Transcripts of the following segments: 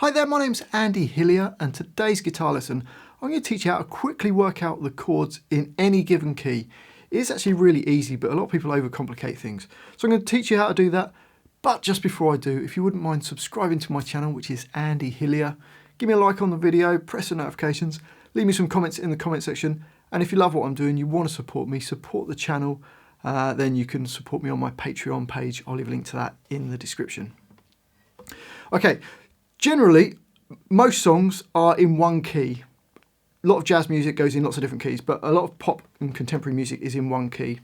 Hi there, my name's Andy Hillier, and today's guitar lesson I'm going to teach you how to quickly work out the chords in any given key. It is actually really easy, but a lot of people overcomplicate things. So I'm going to teach you how to do that, but just before I do, if you wouldn't mind subscribing to my channel, which is Andy Hillier, give me a like on the video, press the notifications, leave me some comments in the comment section, and if you love what I'm doing, you want to support me, support the channel, then you can support me on my Patreon page. I'll leave a link to that in the description. Okay. Generally, most songs are in one key. A lot of jazz music goes in lots of different keys, but a lot of pop and contemporary music is in one key.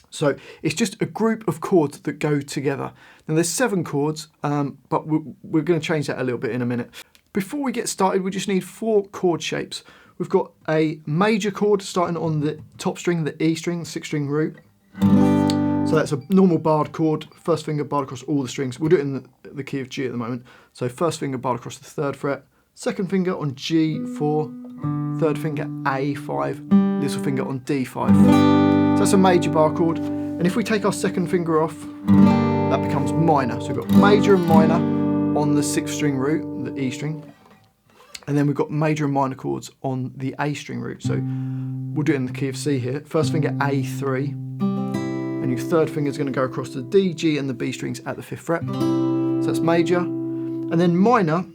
So it's just a group of chords that go together. Now there's 7 chords, but we're going to change that a little bit in a minute. Before we get started, we just need 4 chord shapes. We've got a major chord starting on the top string, the E string, 6-string root. So that's a normal barred chord, first finger barred across all the strings. We'll do it in the key of G at the moment. So first finger barred across the 3rd fret, second finger on G4, third finger A5, little finger on D5. So that's a major bar chord. And if we take our second finger off, that becomes minor. So we've got major and minor on the 6th-string root, the E string. And then we've got major and minor chords on the A string root. So we'll do it in the key of C here. First finger A3. And your third finger is going to go across the D, G and the B strings at the 5th fret. So that's major. And then minor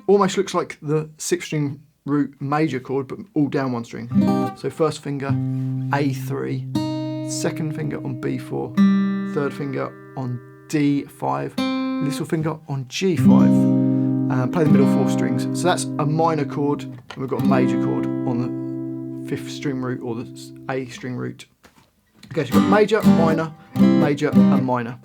almost looks like the 6th-string root major chord, but all down one string. So first finger A3, second finger on B4, third finger on D5, little finger on G5. Play the middle 4 strings. So that's a minor chord, and we've got a major chord on the 5th-string root or the A string root. Okay, so you've got major, minor, major and minor.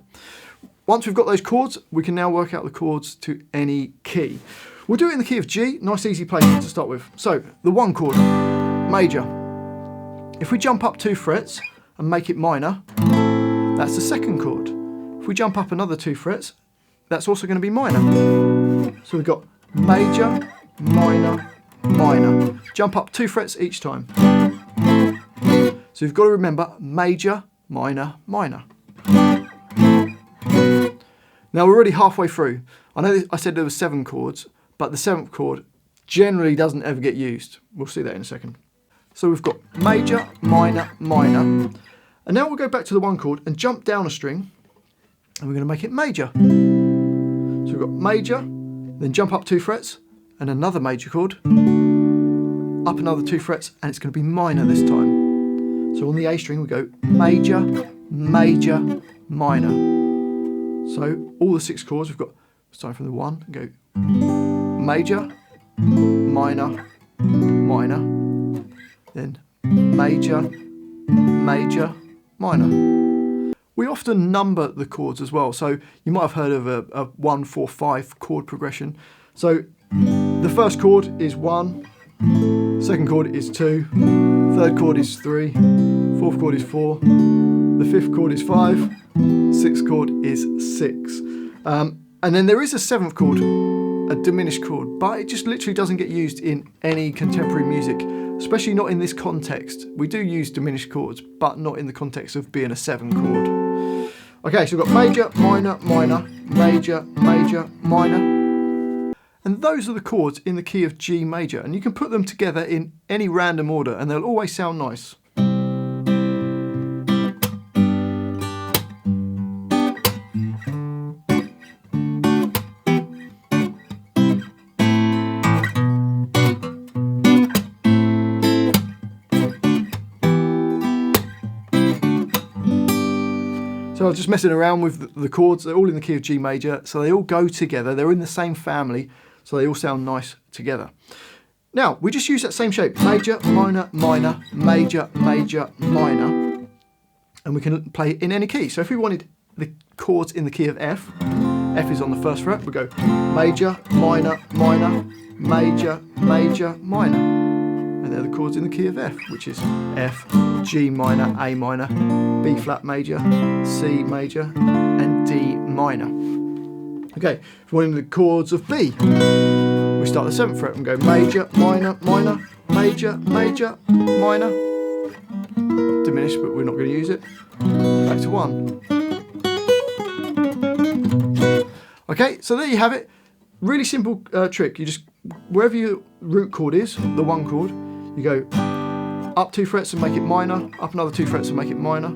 Once we've got those chords, we can now work out the chords to any key. We'll do it in the key of G, nice easy placement to start with. So, the 1 chord, major. If we jump up 2 frets and make it minor, that's the 2nd chord. If we jump up another 2 frets, that's also going to be minor. So we've got major, minor, minor. Jump up 2 frets each time. So you've got to remember major, minor, minor. Now we're already halfway through. I know I said there were 7 chords, but the 7th chord generally doesn't ever get used. We'll see that in a second. So we've got major, minor, minor. And now we'll go back to the 1 chord and jump down a string, and we're going to make it major. So we've got major, then jump up 2 frets, and another major chord, up another 2 frets, and it's going to be minor this time. So on the A string we go major, major, minor. So all the 6 chords we've got, starting from the 1, go major, minor, minor, then major, major, minor. We often number the chords as well, so you might have heard of a 1-4-5 chord progression. So the first chord is 1, second chord is 2, third chord is 3, 4th chord is 4, the 5th chord is 5, 6th chord is 6. And then there is a 7th chord, a diminished chord, but it just literally doesn't get used in any contemporary music, especially not in this context. We do use diminished chords, but not in the context of being a 7 chord. Okay, so we've got major, minor, minor, major, major, minor. And those are the chords in the key of G major, and you can put them together in any random order and they'll always sound nice. So I was just messing around with the chords. They're all in the key of G major, so they all go together. They're in the same family, so they all sound nice together. Now, we just use that same shape, major, minor, minor, major, major, minor, and we can play in any key. So if we wanted the chords in the key of F, F is on the 1st fret, we go major, minor, minor, major, major, minor. And they're the chords in the key of F, which is F, G minor, A minor, B flat major, C major, and D minor. Okay, if we want the chords of B, we start the 7th fret and go major, minor, minor, major, major, minor. Diminished, but we're not going to use it. Back to 1. Okay, so there you have it. Really simple trick. You just, wherever your root chord is, the 1 chord, you go up 2 frets and make it minor, up another 2 frets and make it minor,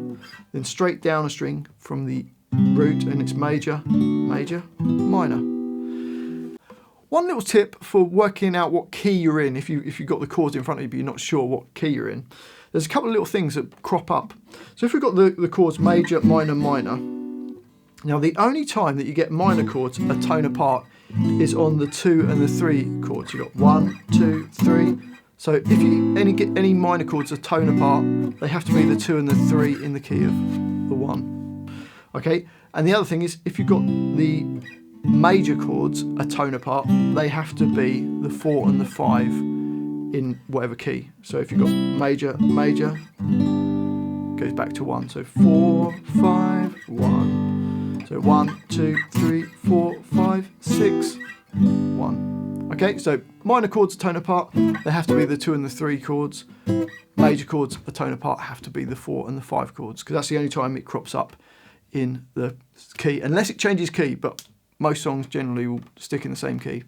then straight down a string from the root, and it's major, major, minor. One little tip for working out what key you're in, if you've got the chords in front of you but you're not sure what key you're in, there's a couple of little things that crop up. So if we've got the chords major, minor, minor, now the only time that you get minor chords a tone apart is on the 2 and the 3 chords. You've got 1, 2, 3. So if you get any minor chords a tone apart, they have to be the 2 and the 3 in the key of the 1. Okay, and the other thing is, if you've got the major chords a tone apart, they have to be the 4 and the 5 in whatever key. So if you've got major, major, goes back to 1. So 4, 5, 1. So 1, 2, 3, 4, 5, 6, 1. Okay, so minor chords a tone apart, they have to be the 2 and the 3 chords. Major chords a tone apart have to be the 4 and the 5 chords, because that's the only time it crops up in the key, unless it changes key, but most songs generally will stick in the same key.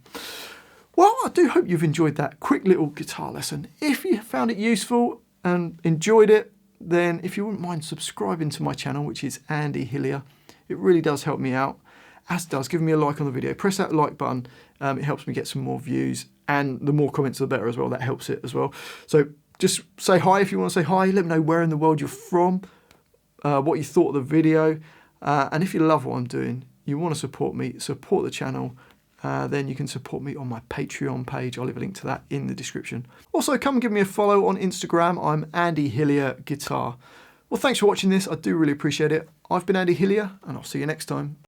Well, I do hope you've enjoyed that quick little guitar lesson. If you found it useful and enjoyed it, then if you wouldn't mind subscribing to my channel, which is Andy Hillier, it really does help me out, as does giving me a like on the video. Press that like button, it helps me get some more views, and the more comments the better as well, that helps it as well. So just say hi if you want to say hi, let me know where in the world you're from, what you thought of the video, and if you love what I'm doing, you want to support me, support the channel, then you can support me on my Patreon page. I'll leave a link to that in the description. Also, come and give me a follow on Instagram. I'm Andy Hillier Guitar. Well, thanks for watching this. I do really appreciate it. I've been Andy Hillier, and I'll see you next time.